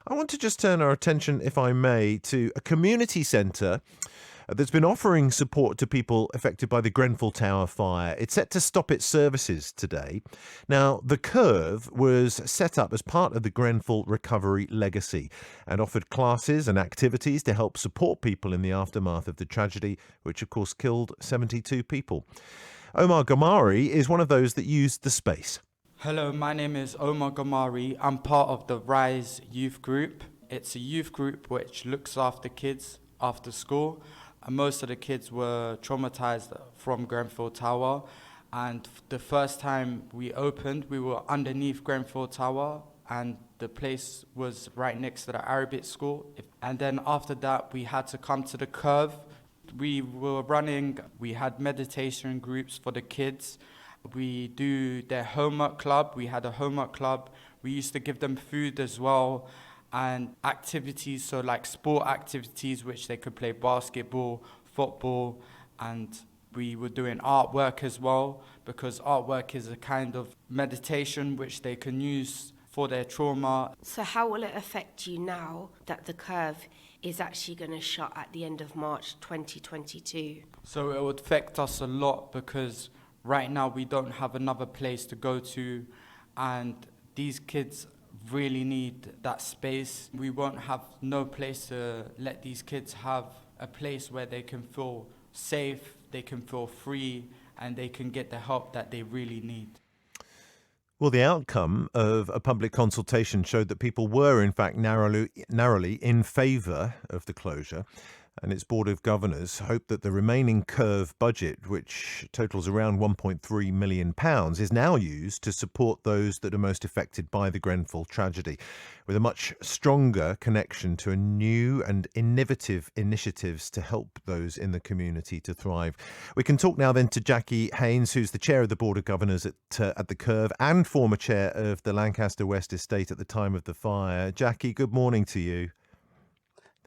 I want to just turn our attention, if I may, to a community centre that's been offering support to people affected by the Grenfell Tower fire. It's set to stop its services today. Now, the Curve was set up as part of the Grenfell Recovery Legacy and offered classes and activities to help support people in the aftermath of the tragedy, which of course killed 72 people. Omar Gamari is one of those that used the space. Hello, my name is Omar Gamari. I'm part of the RISE youth group. It's a youth group which looks after kids after school. And most of the kids were traumatized from Grenfell Tower. And the first time we opened, we were underneath Grenfell Tower, and the place was right next to the Arabic school. And then after that, we had to come to the Curve. We had meditation groups for the kids. We do their homework club. We had a homework club. We used to give them food as well and activities, so like sport activities, which they could play basketball, football, and we were doing artwork as well, because artwork is a kind of meditation which they can use for their trauma. So how will it affect you now that the Curve is actually going to shut at the end of March 2022? So it would affect us a lot because right now we don't have another place to go to, and these kids really need that space. We won't have no place to let these kids have a place where they can feel safe, they can feel free, and they can get the help that they really need. Well, the outcome of a public consultation showed that people were, in fact, narrowly in favour of the closure. And its Board of Governors hope that the remaining Curve budget, which totals around £1.3 million, is now used to support those that are most affected by the Grenfell tragedy, with a much stronger connection to a new and innovative initiatives to help those in the community to thrive. We can talk now then to Jacqui Haynes, who's the chair of the Board of Governors at the Curve and former chair of the Lancaster West Estate at the time of the fire. Jacqui, good morning to you.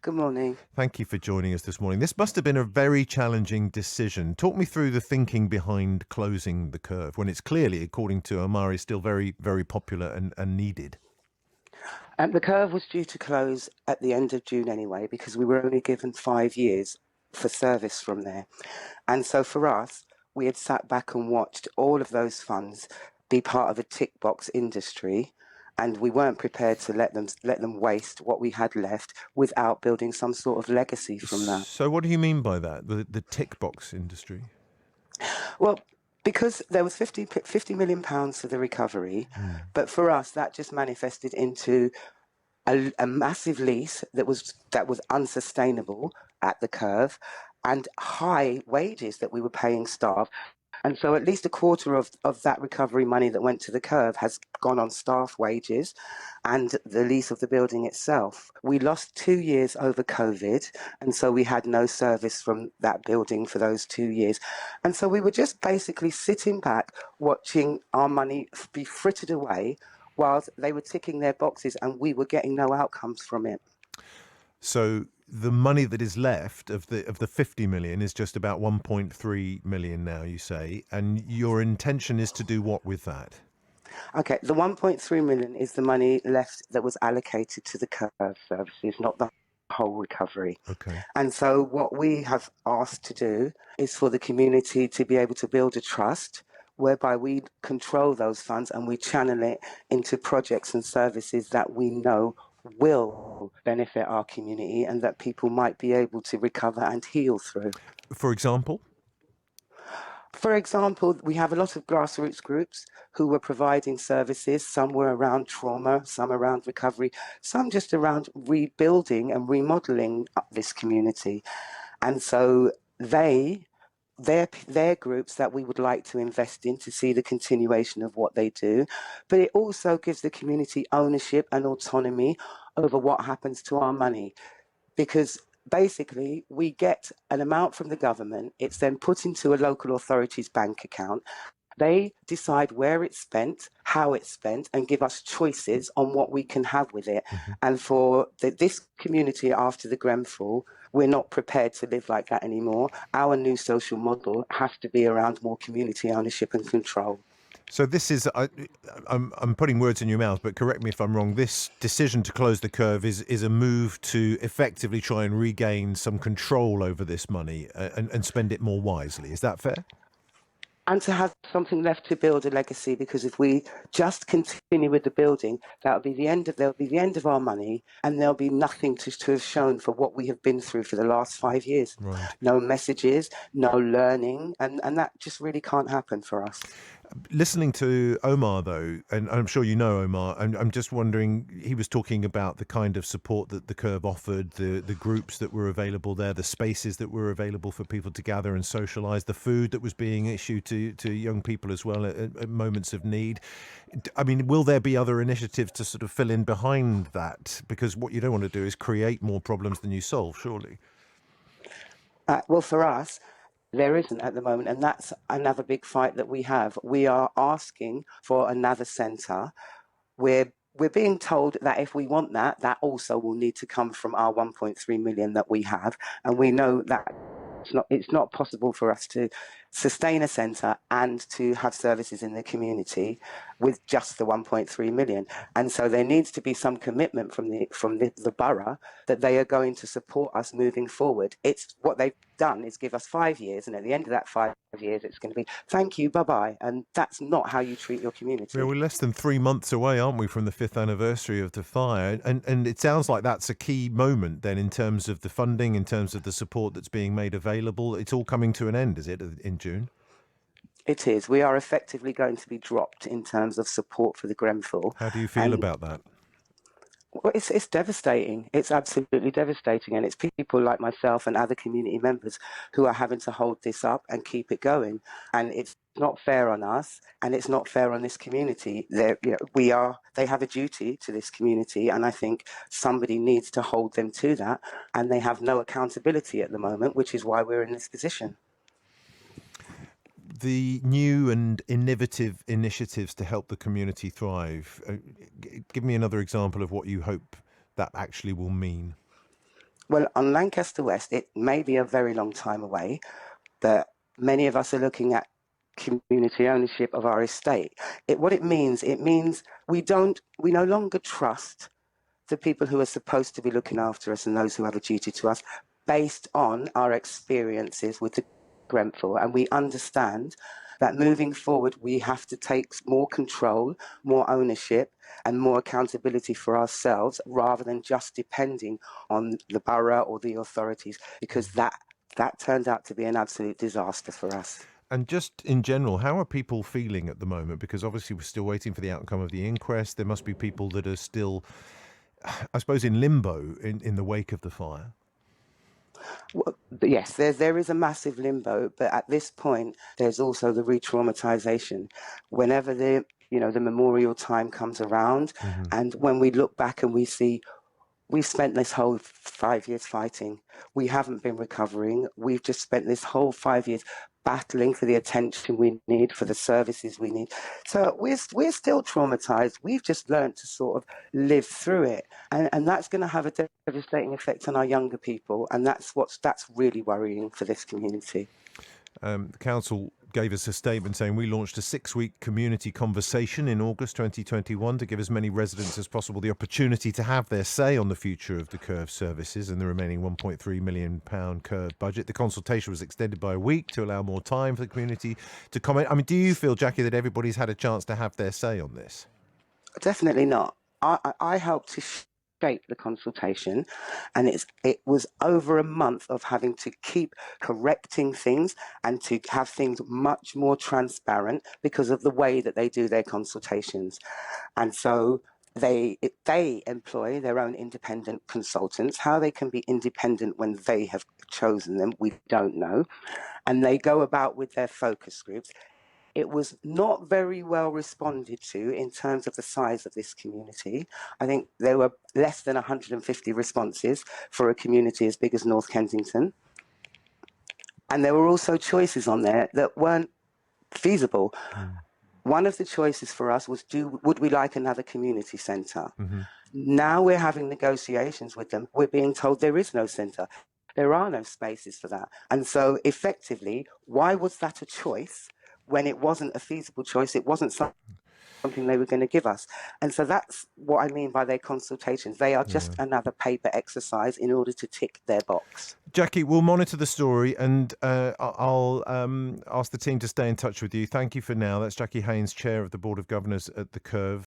Good morning. Thank you for joining us this morning. This must have been a very challenging decision. Talk me through the thinking behind closing the Curve when it's clearly, according to Omar, still very, very popular and needed. The Curve was due to close at the end of June anyway, because we were only given 5 years for service from there. And so for us, we had sat back and watched all of those funds be part of a tick box industry, and we weren't prepared to let them waste what we had left without building some sort of legacy from that. So what do you mean by that, the tick box industry? Well, because there was £50 million for the recovery, but for us that just manifested into a massive lease that was unsustainable at the Curve, and high wages that we were paying staff. And so at least a quarter of that recovery money that went to the Curve has gone on staff wages and the lease of the building itself. We lost 2 years over COVID, and so we had no service from that building for those 2 years. And so we were just basically sitting back watching our money be frittered away whilst they were ticking their boxes and we were getting no outcomes from it. So the money that is left of the 50 million is just about 1.3 million now, you say, and your intention is to do what with that? Okay, the 1.3 million is the money left that was allocated to the Curve services, not the whole recovery. Okay. And so what we have asked to do is for the community to be able to build a trust whereby we control those funds and we channel it into projects and services that we know will benefit our community and that people might be able to recover and heal through. For example? For example, we have a lot of grassroots groups who were providing services. Some were around trauma, some around recovery, some just around rebuilding and remodeling this community. And so they're groups that we would like to invest in to see the continuation of what they do. But it also gives the community ownership and autonomy over what happens to our money. Because basically, we get an amount from the government, it's then put into a local authority's bank account. They decide where it's spent, how it's spent, and give us choices on what we can have with it. Mm-hmm. And for this community after the Grenfell, we're not prepared to live like that anymore. Our new social model has to be around more community ownership and control. So this is, I'm putting words in your mouth, but correct me if I'm wrong. This decision to close the curve is a move to effectively try and regain some control over this money and spend it more wisely. Is that fair? And to have something left to build a legacy, because if we just continue with the building, that'll be the end of our money, and there'll be nothing to have shown for what we have been through for the last 5 years. Right. No messages, no learning, and that just really can't happen for us. Listening to Omar, though, and I'm sure you know Omar, I'm just wondering, he was talking about the kind of support that the Curve offered, the groups that were available there, the spaces that were available for people to gather and socialise, the food that was being issued to young people as well at moments of need. I mean, will there be other initiatives to sort of fill in behind that? Because what you don't want to do is create more problems than you solve, surely. Well, for us, there isn't at the moment, and that's another big fight that we have. We are asking for another centre. We're being told that if we want that, that also will need to come from our 1.3 million that we have, and we know that it's not possible for us to sustain a centre and to have services in the community with just the 1.3 million. And so there needs to be some commitment from the borough that they are going to support us moving forward. It's what they've done is give us 5 years, and at the end of that 5 years it's going to be thank you, bye-bye, and that's not how you treat your community. Yeah, we're less than 3 months away, aren't we, from the 5th anniversary of the fire? And it sounds like that's a key moment then in terms of the funding, in terms of the support that's being made available. It's all coming to an end, is it, in June? It is. We are effectively going to be dropped in terms of support for the Grenfell. How do you feel about that? Well, it's devastating. It's absolutely devastating. And it's people like myself and other community members who are having to hold this up and keep it going. And it's not fair on us, and it's not fair on this community. They have a duty to this community, and I think somebody needs to hold them to that. And they have no accountability at the moment, which is why we're in this position. The new and innovative initiatives to help the community thrive. Give me another example of what you hope that actually will mean. Well, on Lancaster West, it may be a very long time away, but many of us are looking at community ownership of our estate. What it means we no longer trust the people who are supposed to be looking after us and those who have a duty to us based on our experiences with the Grenfell, and we understand that moving forward we have to take more control, more ownership and more accountability for ourselves rather than just depending on the borough or the authorities, because that turned out to be an absolute disaster for us. And just in general, how are people feeling at the moment? Because obviously we're still waiting for the outcome of the inquest. There must be people that are still, I suppose, in limbo in the wake of the fire. Well, yes, there is a massive limbo, but at this point, there's also the re-traumatization. Whenever the memorial time comes around, and when we look back and we see we've spent this whole 5 years fighting, we haven't been recovering. We've just spent this whole 5 years battling for the attention we need, for the services we need. So we're still traumatized. We've just learned to sort of live through it. And that's going to have a devastating effect on our younger people. And that's really worrying for this community. The council gave us a statement saying we launched a 6-week community conversation in August 2021 to give as many residents as possible the opportunity to have their say on the future of the Curve services and the remaining £1.3 million Curve budget. The consultation was extended by a week to allow more time for the community to comment. I mean, do you feel, Jacqui, that everybody's had a chance to have their say on this? Definitely not. I helped to shape the consultation, and it was over a month of having to keep correcting things and to have things much more transparent because of the way that they do their consultations. And so they employ their own independent consultants. How they can be independent when they have chosen them, we don't know. And they go about with their focus groups. It was not very well responded to in terms of the size of this community. I think there were less than 150 responses for a community as big as North Kensington. And there were also choices on there that weren't feasible. One of the choices for us was, would we like another community centre? Now we're having negotiations with them. We're being told there is no centre. There are no spaces for that. And so effectively, why was that a choice when it wasn't a feasible choice. It wasn't something they were going to give us. And so that's what I mean by their consultations. They are just another paper exercise in order to tick their box. Jacqui, we'll monitor the story, and I'll ask the team to stay in touch with you. Thank you for now. That's Jacqui Haynes, Chair of the Board of Governors at the Curve.